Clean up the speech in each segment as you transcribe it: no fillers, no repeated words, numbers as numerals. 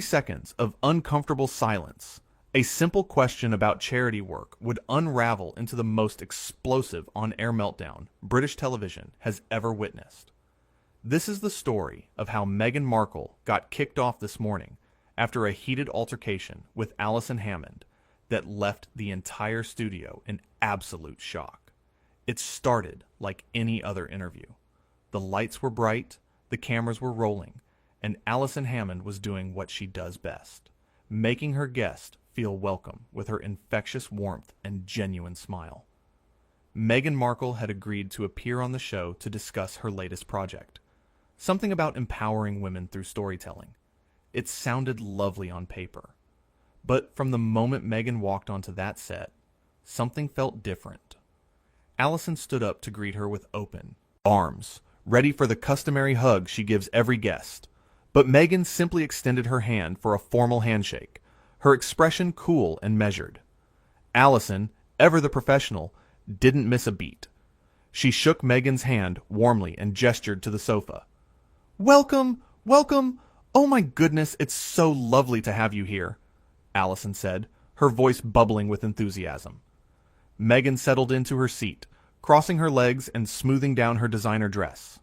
Seconds of uncomfortable silence. A simple question about charity work would unravel into the most explosive on-air meltdown British television has ever witnessed. This is the story of how Meghan Markle got kicked off this morning after a heated altercation with Alison Hammond that left the entire studio in absolute shock. It started like any other interview. The lights were bright, the cameras were rolling, and Alison Hammond was doing what she does best, making her guest feel welcome with her infectious warmth and genuine smile. Meghan Markle had agreed to appear on the show to discuss her latest project, something about empowering women through storytelling. It sounded lovely on paper. But from the moment Meghan walked onto that set, something felt different. Alison stood up to greet her with open arms, ready for the customary hug she gives every guest. But Meghan simply extended her hand for a formal handshake, her expression cool and measured. Alison, ever the professional, didn't miss a beat. She shook Meghan's hand warmly and gestured to the sofa. "Welcome, welcome! Oh my goodness, it's so lovely to have you here," Alison said, her voice bubbling with enthusiasm. Meghan settled into her seat, crossing her legs and smoothing down her designer dress.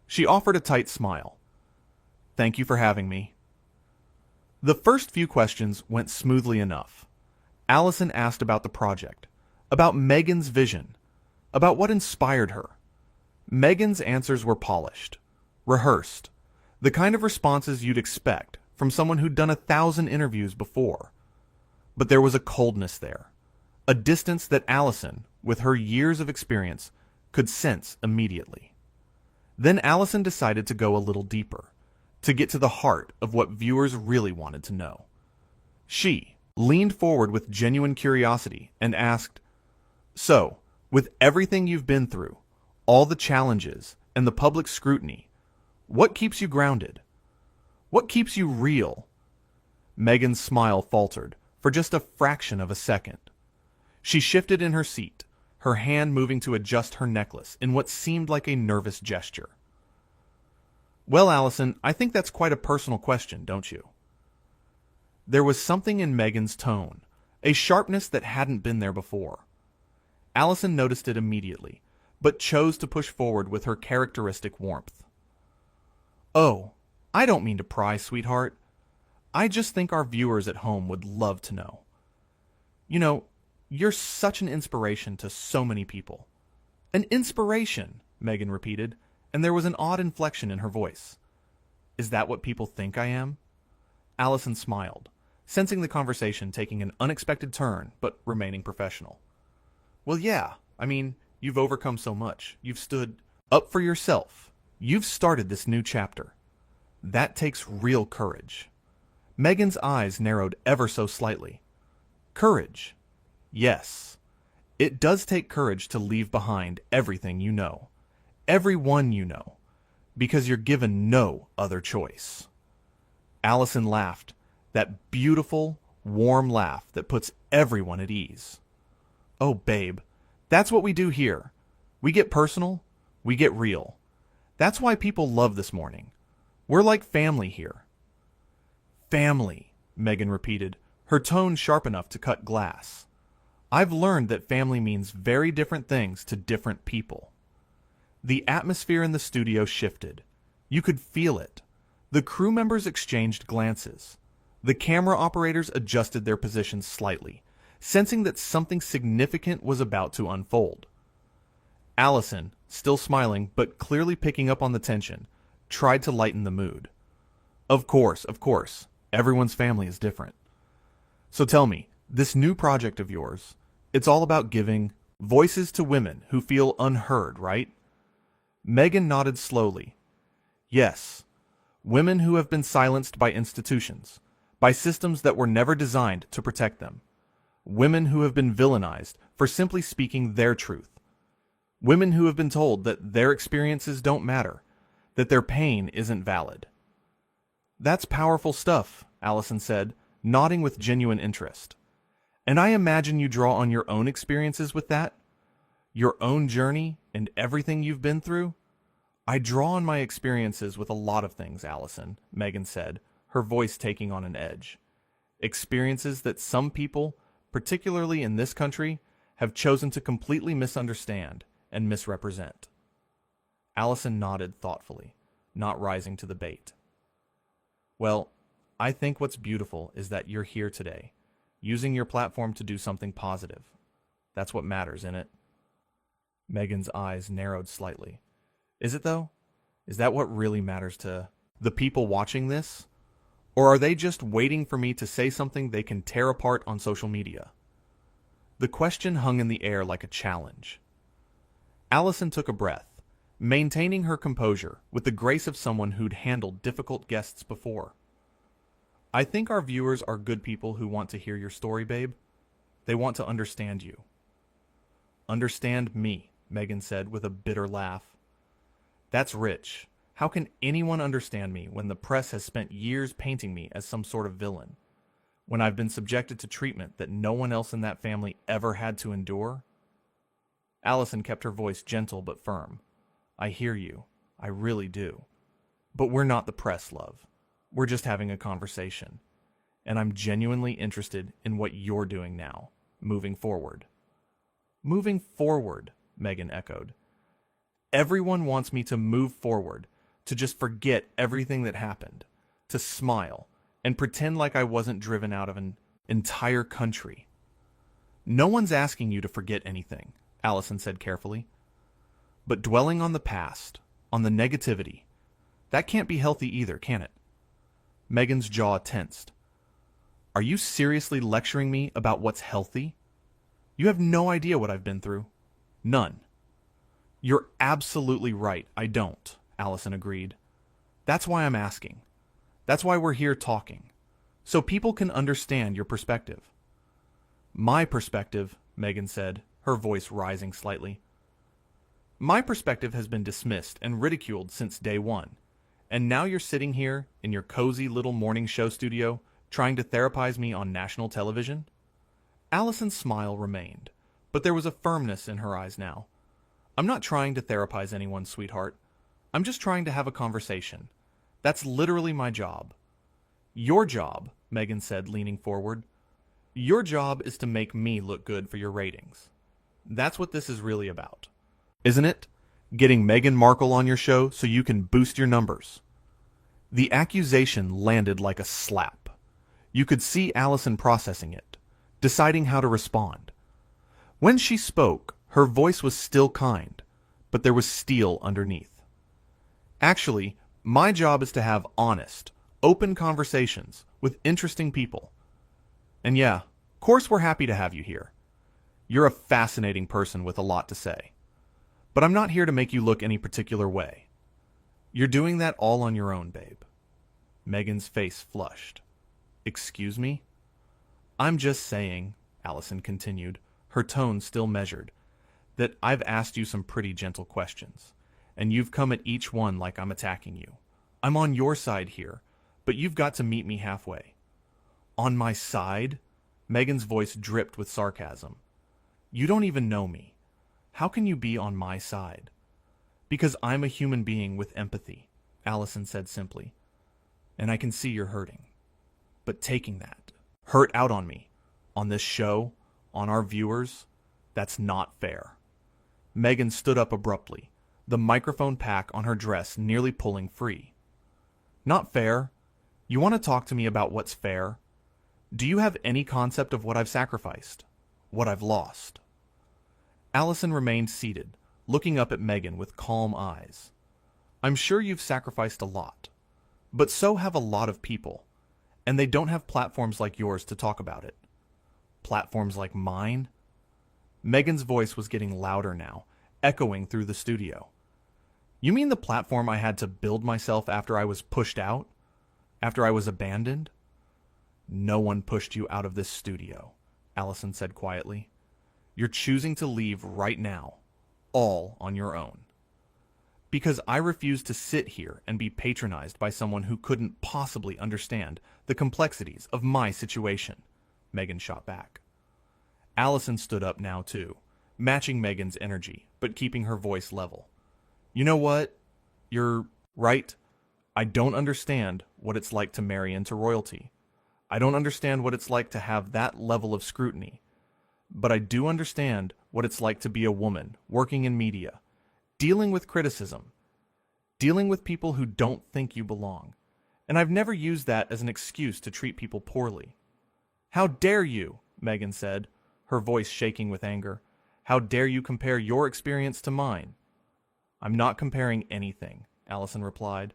She offered a tight smile. "Thank you for having me." The first few questions went smoothly enough. Alison asked about the project, about Meghan's vision, about what inspired her. Meghan's answers were polished, rehearsed, the kind of responses you'd expect from someone who'd done 1,000 interviews before. But there was a coldness there, a distance that Alison, with her years of experience, could sense immediately. Then Alison decided to go a little deeper, to get to the heart of what viewers really wanted to know. She leaned forward with genuine curiosity and asked, "So, with everything you've been through, all the challenges and the public scrutiny, what keeps you grounded? What keeps you real?" Meghan's smile faltered for just a fraction of a second. She shifted in her seat, her hand moving to adjust her necklace in what seemed like a nervous gesture. "Well, Alison, I think that's quite a personal question, don't you?" There was something in Meghan's tone, a sharpness that hadn't been there before. Alison noticed it immediately, but chose to push forward with her characteristic warmth. "Oh, I don't mean to pry, sweetheart. I just think our viewers at home would love to know. You know, you're such an inspiration to so many people." "An inspiration," Meghan repeated, and there was an odd inflection in her voice. "Is that what people think I am?" Alison smiled, sensing the conversation taking an unexpected turn, but remaining professional. "Well, yeah. I mean, you've overcome so much. You've stood up for yourself. You've started this new chapter. That takes real courage." Meghan's eyes narrowed ever so slightly. "Courage. Yes. It does take courage to leave behind everything you know. Everyone you know. Because you're given no other choice." Alison laughed, that beautiful, warm laugh that puts everyone at ease. "Oh, babe, that's what we do here. We get personal, we get real. That's why people love this morning. We're like family here." "Family," Meghan repeated, her tone sharp enough to cut glass. "I've learned that family means very different things to different people." The atmosphere in the studio shifted. You could feel it. The crew members exchanged glances. The camera operators adjusted their positions slightly, sensing that something significant was about to unfold. Alison, still smiling but clearly picking up on the tension, tried to lighten the mood. Of course, everyone's family is different. So tell me, this new project of yours, it's all about giving voices to women who feel unheard, right?" Meghan nodded slowly. "Yes, women who have been silenced by institutions, by systems that were never designed to protect them. Women who have been villainized for simply speaking their truth. Women who have been told that their experiences don't matter, that their pain isn't valid." "That's powerful stuff," Alison said, nodding with genuine interest. "And I imagine you draw on your own experiences with that? Your own journey and everything you've been through?" "I draw on my experiences with a lot of things, Alison," Meghan said, her voice taking on an edge. Experiences that some people, particularly in this country, have chosen to completely misunderstand and misrepresent. Alison nodded thoughtfully, not rising to the bait. Well, I think what's beautiful is that you're here today, using your platform to do something positive. That's what matters, isn't it? Meghan's eyes narrowed slightly. Is it though? Is that what really matters to the people watching this? Or are they just waiting for me to say something they can tear apart on social media? The question hung in the air like a challenge. Alison took a breath, maintaining her composure with the grace of someone who'd handled difficult guests before. I think our viewers are good people who want to hear your story, babe. They want to understand you. Understand me, Meghan said with a bitter laugh. That's rich. How can anyone understand me when the press has spent years painting me as some sort of villain? When I've been subjected to treatment that no one else in that family ever had to endure? Alison kept her voice gentle but firm. I hear you. I really do. But we're not the press, love. We're just having a conversation. And I'm genuinely interested in what you're doing now, moving forward. Moving forward, Meghan echoed. Everyone wants me to move forward, to just forget everything that happened, to smile, and pretend like I wasn't driven out of an entire country. No one's asking you to forget anything, Alison said carefully. But dwelling on the past, on the negativity, that can't be healthy either, can it? Meghan's jaw tensed. Are you seriously lecturing me about what's healthy? You have no idea what I've been through. None. You're absolutely right, I don't, Alison agreed. That's why I'm asking. That's why we're here talking. So people can understand your perspective. My perspective, Meghan said, her voice rising slightly. My perspective has been dismissed and ridiculed since day one. And now you're sitting here in your cozy little morning show studio trying to therapize me on national television? Alison's smile remained, but there was a firmness in her eyes now. I'm not trying to therapize anyone, sweetheart. I'm just trying to have a conversation. That's literally my job. Your job, Meghan said, leaning forward. Your job is to make me look good for your ratings. That's what this is really about. Isn't it? Getting Meghan Markle on your show so you can boost your numbers. The accusation landed like a slap. You could see Alison processing it, deciding how to respond. When she spoke, her voice was still kind, but there was steel underneath. Actually, my job is to have honest, open conversations with interesting people. And yeah, of course we're happy to have you here. You're a fascinating person with a lot to say. But I'm not here to make you look any particular way. You're doing that all on your own, babe. Meghan's face flushed. Excuse me? I'm just saying, Alison continued, her tone still measured, that I've asked you some pretty gentle questions, and you've come at each one like I'm attacking you. I'm on your side here, but you've got to meet me halfway. On my side? Meghan's voice dripped with sarcasm. You don't even know me. How can you be on my side? Because I'm a human being with empathy, Alison said simply. And I can see you're hurting. But taking that hurt out on me, on this show, on our viewers, that's not fair. Meghan stood up abruptly, the microphone pack on her dress nearly pulling free. Not fair? You want to talk to me about what's fair? Do you have any concept of what I've sacrificed? What I've lost? Alison remained seated, looking up at Meghan with calm eyes. I'm sure you've sacrificed a lot, but so have a lot of people, and they don't have platforms like yours to talk about it. Platforms like mine? Meghan's voice was getting louder now, echoing through the studio. You mean the platform I had to build myself after I was pushed out? After I was abandoned? No one pushed you out of this studio, Alison said quietly. You're choosing to leave right now, all on your own. Because I refuse to sit here and be patronized by someone who couldn't possibly understand the complexities of my situation, Meghan shot back. Alison stood up now too, matching Meghan's energy, but keeping her voice level. You know what? You're right. I don't understand what it's like to marry into royalty. I don't understand what it's like to have that level of scrutiny. But I do understand what it's like to be a woman working in media, dealing with criticism, dealing with people who don't think you belong. And I've never used that as an excuse to treat people poorly. How dare you, Meghan said, her voice shaking with anger. How dare you compare your experience to mine? I'm not comparing anything, Alison replied.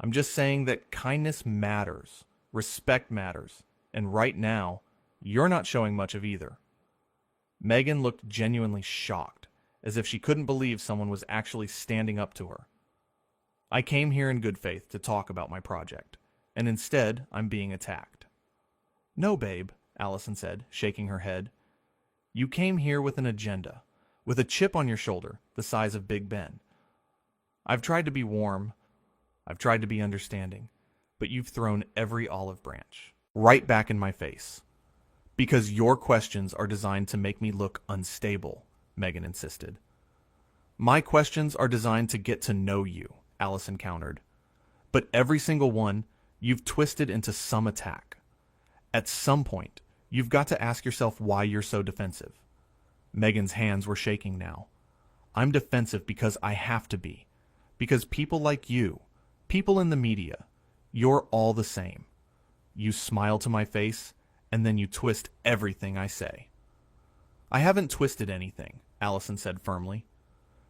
I'm just saying that kindness matters, respect matters, and right now, you're not showing much of either. Meghan looked genuinely shocked, as if she couldn't believe someone was actually standing up to her. I came here in good faith to talk about my project, and instead I'm being attacked. No, babe, Alison said, shaking her head. You came here with an agenda, with a chip on your shoulder the size of Big Ben. I've tried to be warm, I've tried to be understanding, but you've thrown every olive branch right back in my face. Because your questions are designed to make me look unstable, Meghan insisted. My questions are designed to get to know you, Alison countered. But every single one, you've twisted into some attack. At some point, you've got to ask yourself why you're so defensive. Meghan's hands were shaking now. I'm defensive because I have to be. Because people like you, people in the media, you're all the same. You smile to my face, and then you twist everything I say. I haven't twisted anything, Alison said firmly.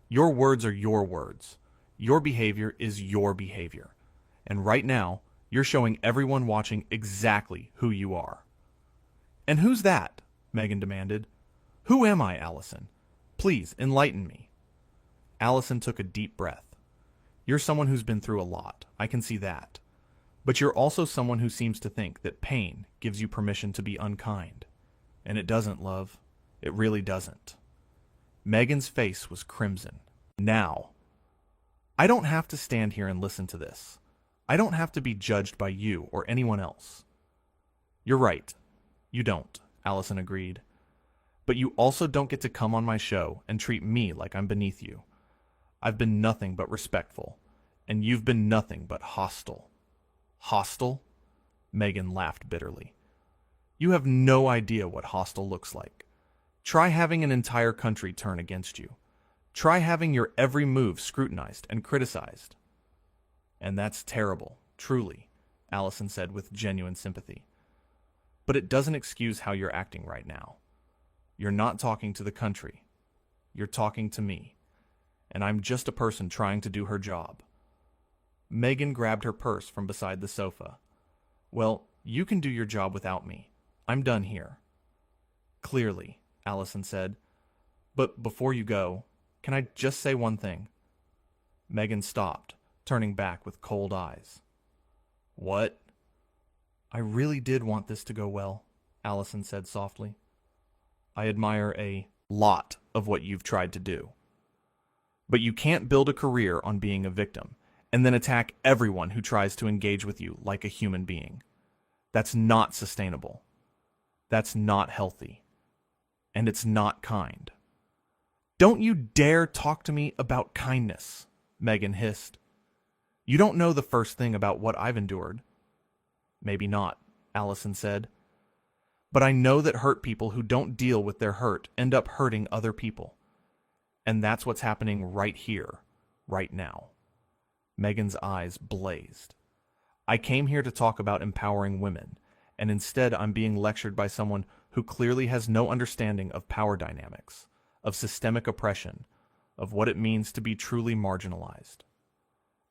Your words are your words. Your behavior is your behavior. And right now, you're showing everyone watching exactly who you are. And who's that? Meghan demanded. Who am I, Alison? Please, enlighten me. Alison took a deep breath. You're someone who's been through a lot. I can see that. But you're also someone who seems to think that pain gives you permission to be unkind. And it doesn't, love. It really doesn't. Meghan's face was crimson. Now, I don't have to stand here and listen to this. I don't have to be judged by you or anyone else. You're right. You don't, Alison agreed. But you also don't get to come on my show and treat me like I'm beneath you. I've been nothing but respectful, and you've been nothing but hostile. Hostile? Meghan laughed bitterly. You have no idea what hostile looks like. Try having an entire country turn against you. Try having your every move scrutinized and criticized. And that's terrible, truly, Alison said with genuine sympathy. But it doesn't excuse how you're acting right now. You're not talking to the country. You're talking to me. And I'm just a person trying to do her job. Meghan grabbed her purse from beside the sofa. Well, you can do your job without me. I'm done here. Clearly, Alison said. But before you go, can I just say one thing? Meghan stopped, turning back with cold eyes. What? I really did want this to go well, Alison said softly. I admire a lot of what you've tried to do. But you can't build a career on being a victim and then attack everyone who tries to engage with you like a human being. That's not sustainable. That's not healthy. And it's not kind. Don't you dare talk to me about kindness, Meghan hissed. You don't know the first thing about what I've endured. Maybe not, Alison said. But I know that hurt people who don't deal with their hurt end up hurting other people. And that's what's happening right here, right now. Meghan's eyes blazed. I came here to talk about empowering women, and instead I'm being lectured by someone who clearly has no understanding of power dynamics, of systemic oppression, of what it means to be truly marginalized.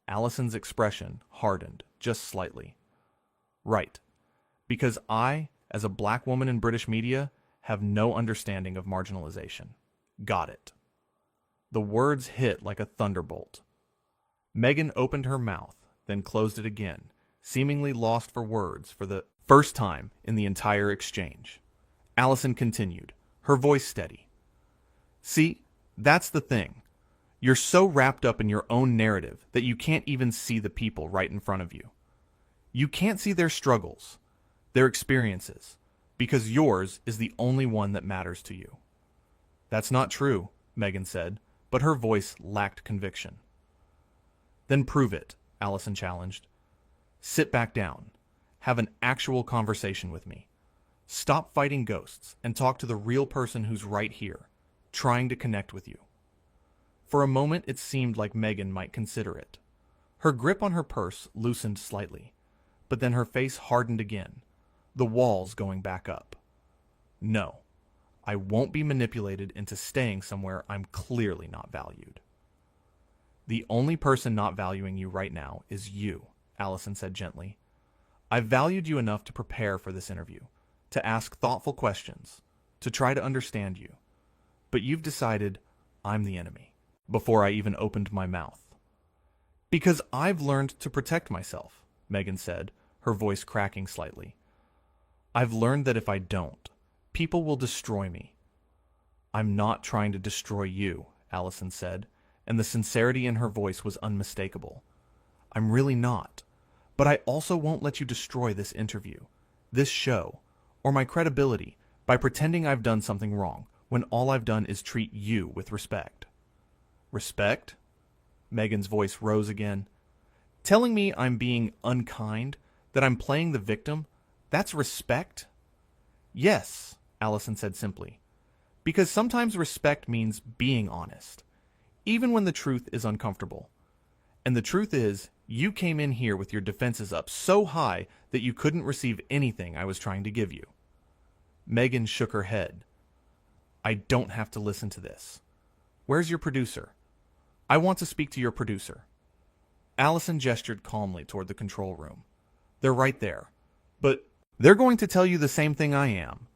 Alison's expression hardened just slightly. Right, because I, as a black woman in British media, have no understanding of marginalization. Got it. The words hit like a thunderbolt. Meghan opened her mouth, then closed it again, seemingly lost for words for the first time in the entire exchange. Alison continued, her voice steady. See, that's the thing. You're so wrapped up in your own narrative that you can't even see the people right in front of you. You can't see their struggles, their experiences, because yours is the only one that matters to you. That's not true, Meghan said, but her voice lacked conviction. Then prove it, Alison challenged. Sit back down. Have an actual conversation with me. Stop fighting ghosts and talk to the real person who's right here, trying to connect with you. For a moment, it seemed like Meghan might consider it. Her grip on her purse loosened slightly, but then her face hardened again, the walls going back up. No, I won't be manipulated into staying somewhere I'm clearly not valued. The only person not valuing you right now is you, Alison said gently. I've valued you enough to prepare for this interview, to ask thoughtful questions, to try to understand you. But you've decided I'm the enemy, before I even opened my mouth. Because I've learned to protect myself, Meghan said, her voice cracking slightly. I've learned that if I don't, people will destroy me. I'm not trying to destroy you, Alison said, and the sincerity in her voice was unmistakable. I'm really not. But I also won't let you destroy this interview, this show, or my credibility by pretending I've done something wrong when all I've done is treat you with respect. Respect? Meghan's voice rose again. Telling me I'm being unkind, that I'm playing the victim, that's respect? Yes, Alison said simply. Because sometimes respect means being honest, even when the truth is uncomfortable. And the truth is, you came in here with your defenses up so high that you couldn't receive anything I was trying to give you. Meghan shook her head. I don't have to listen to this. Where's your producer? I want to speak to your producer. Alison gestured calmly toward the control room. They're right there. But they're going to tell you the same thing I am.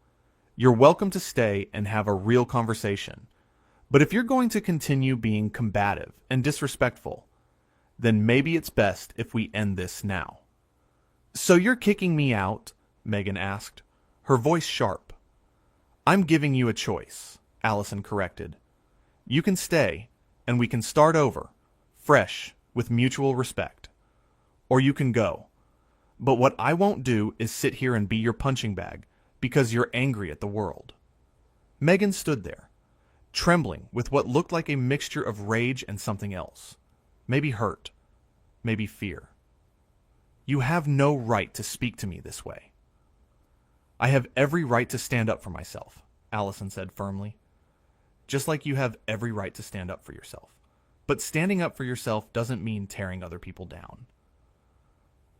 You're welcome to stay and have a real conversation. But if you're going to continue being combative and disrespectful, then maybe it's best if we end this now. So you're kicking me out? Meghan asked, her voice sharp. I'm giving you a choice, Alison corrected. You can stay, and we can start over, fresh, with mutual respect. Or you can go. But what I won't do is sit here and be your punching bag because you're angry at the world. Meghan stood there, trembling with what looked like a mixture of rage and something else. Maybe hurt, maybe fear. You have no right to speak to me this way. I have every right to stand up for myself, Alison said firmly. Just like you have every right to stand up for yourself. But standing up for yourself doesn't mean tearing other people down.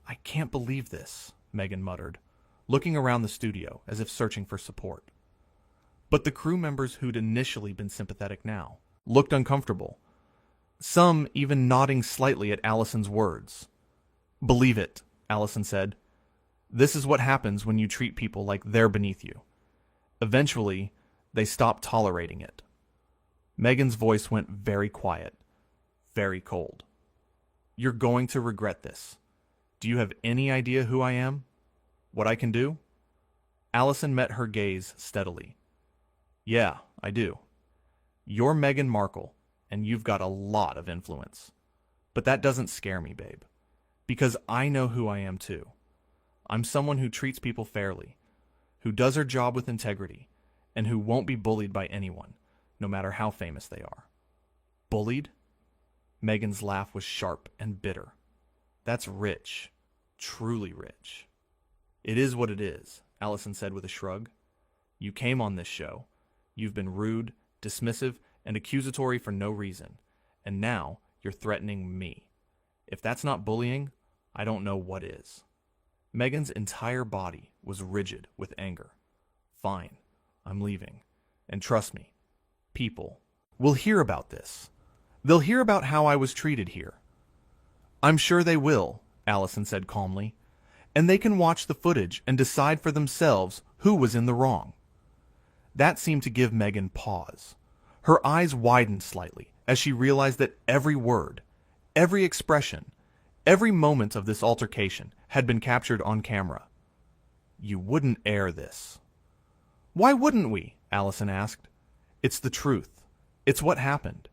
I can't believe this, Meghan muttered, looking around the studio as if searching for support. But the crew members who'd initially been sympathetic now looked uncomfortable, some even nodding slightly at Alison's words. Believe it, Alison said. This is what happens when you treat people like they're beneath you. Eventually, they stop tolerating it. Meghan's voice went very quiet, very cold. You're going to regret this. Do you have any idea who I am? What I can do? Alison met her gaze steadily. Yeah, I do. You're Meghan Markle, and you've got a lot of influence. But that doesn't scare me, babe. Because I know who I am too. I'm someone who treats people fairly, who does her job with integrity, and who won't be bullied by anyone, no matter how famous they are. Bullied? Meghan's laugh was sharp and bitter. That's rich. Truly rich. It is what it is, Alison said with a shrug. You came on this show. You've been rude, dismissive, and accusatory for no reason. And now you're threatening me. If that's not bullying, I don't know what is. Meghan's entire body was rigid with anger. Fine, I'm leaving. And trust me, people will hear about this. They'll hear about how I was treated here. I'm sure they will, Alison said calmly. And they can watch the footage and decide for themselves who was in the wrong. That seemed to give Meghan pause. Her eyes widened slightly as she realized that every word, every expression, every moment of this altercation had been captured on camera. You wouldn't air this. Why wouldn't we? Alison asked. It's the truth. It's what happened.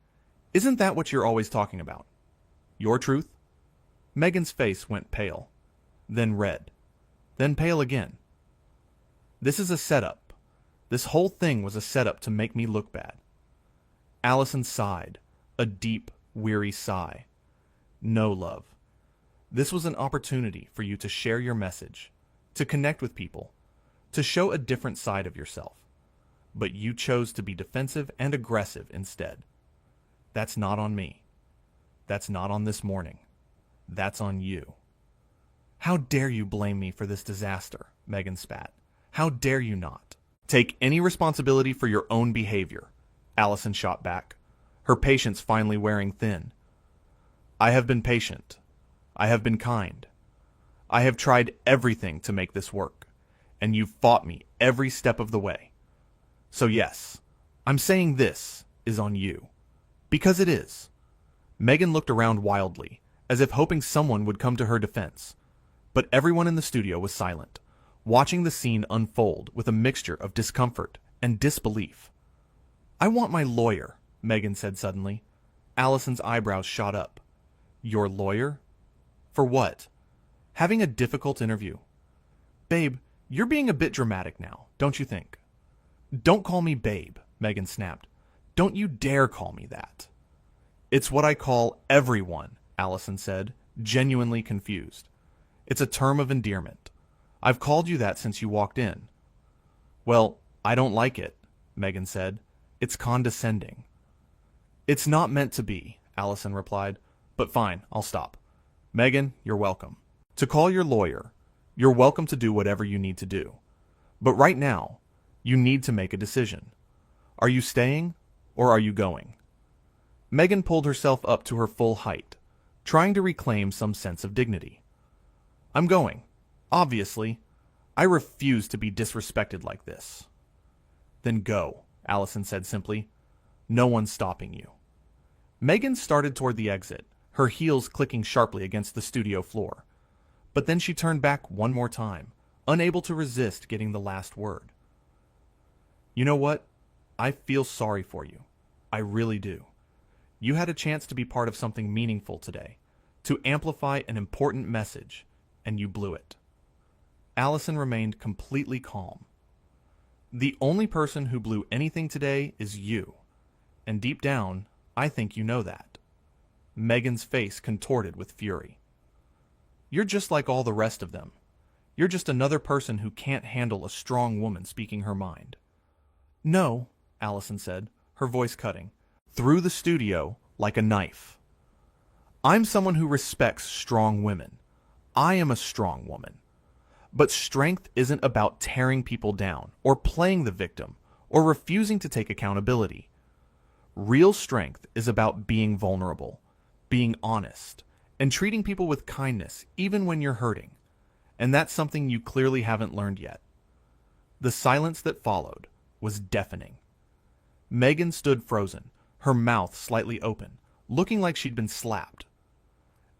Isn't that what you're always talking about? Your truth? Meghan's face went pale, then red, then pale again. This is a setup. This whole thing was a setup to make me look bad. Alison sighed, a deep, weary sigh. No, love. This was an opportunity for you to share your message, to connect with people, to show a different side of yourself. But you chose to be defensive and aggressive instead. That's not on me. That's not on this morning. That's on you. How dare you blame me for this disaster, Meghan spat. How dare you not? Take any responsibility for your own behavior, Alison shot back, her patience finally wearing thin. I have been patient. I have been kind. I have tried everything to make this work, and you've fought me every step of the way. So yes, I'm saying this is on you. Because it is. Meghan looked around wildly, as if hoping someone would come to her defense. But everyone in the studio was silent, watching the scene unfold with a mixture of discomfort and disbelief. I want my lawyer, Meghan said suddenly. Alison's eyebrows shot up. Your lawyer? For what? Having a difficult interview. Babe, you're being a bit dramatic now, don't you think? Don't call me babe, Meghan snapped. Don't you dare call me that. It's what I call everyone, Alison said, genuinely confused. It's a term of endearment. I've called you that since you walked in. Well, I don't like it, Meghan said. It's condescending. It's not meant to be, Alison replied. But fine, I'll stop. Meghan, you're welcome. To call your lawyer, you're welcome to do whatever you need to do. But right now, you need to make a decision. Are you staying or are you going? Meghan pulled herself up to her full height, trying to reclaim some sense of dignity. I'm going. Obviously. I refuse to be disrespected like this. Then go, Alison said simply. No one's stopping you. Meghan started toward the exit, her heels clicking sharply against the studio floor. But then she turned back one more time, unable to resist getting the last word. You know what? I feel sorry for you. I really do. You had a chance to be part of something meaningful today, to amplify an important message, and you blew it. Alison remained completely calm. The only person who blew anything today is you, and deep down, I think you know that. Meghan's face contorted with fury. You're just like all the rest of them. You're just another person who can't handle a strong woman speaking her mind. No, Alison said, her voice cutting, through the studio like a knife. I'm someone who respects strong women. I am a strong woman. But strength isn't about tearing people down, or playing the victim, or refusing to take accountability. Real strength is about being vulnerable, being honest, and treating people with kindness even when you're hurting. And that's something you clearly haven't learned yet. The silence that followed was deafening. Meghan stood frozen, her mouth slightly open, looking like she'd been slapped.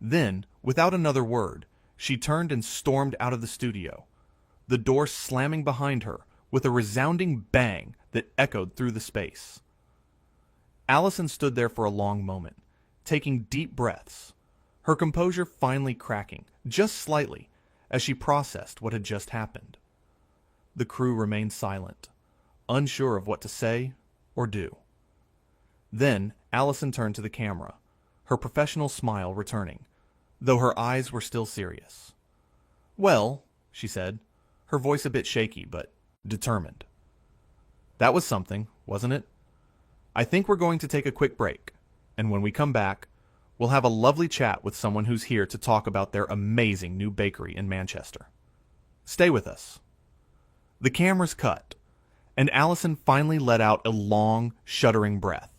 Then, without another word, she turned and stormed out of the studio, the door slamming behind her with a resounding bang that echoed through the space. Alison stood there for a long moment, taking deep breaths, her composure finally cracking, just slightly, as she processed what had just happened. The crew remained silent, unsure of what to say or do. Then Alison turned to the camera, her professional smile returning, though her eyes were still serious. Well, she said, her voice a bit shaky but determined. That was something, wasn't it? I think we're going to take a quick break, and when we come back, we'll have a lovely chat with someone who's here to talk about their amazing new bakery in Manchester. Stay with us. The cameras cut, and Alison finally let out a long, shuddering breath.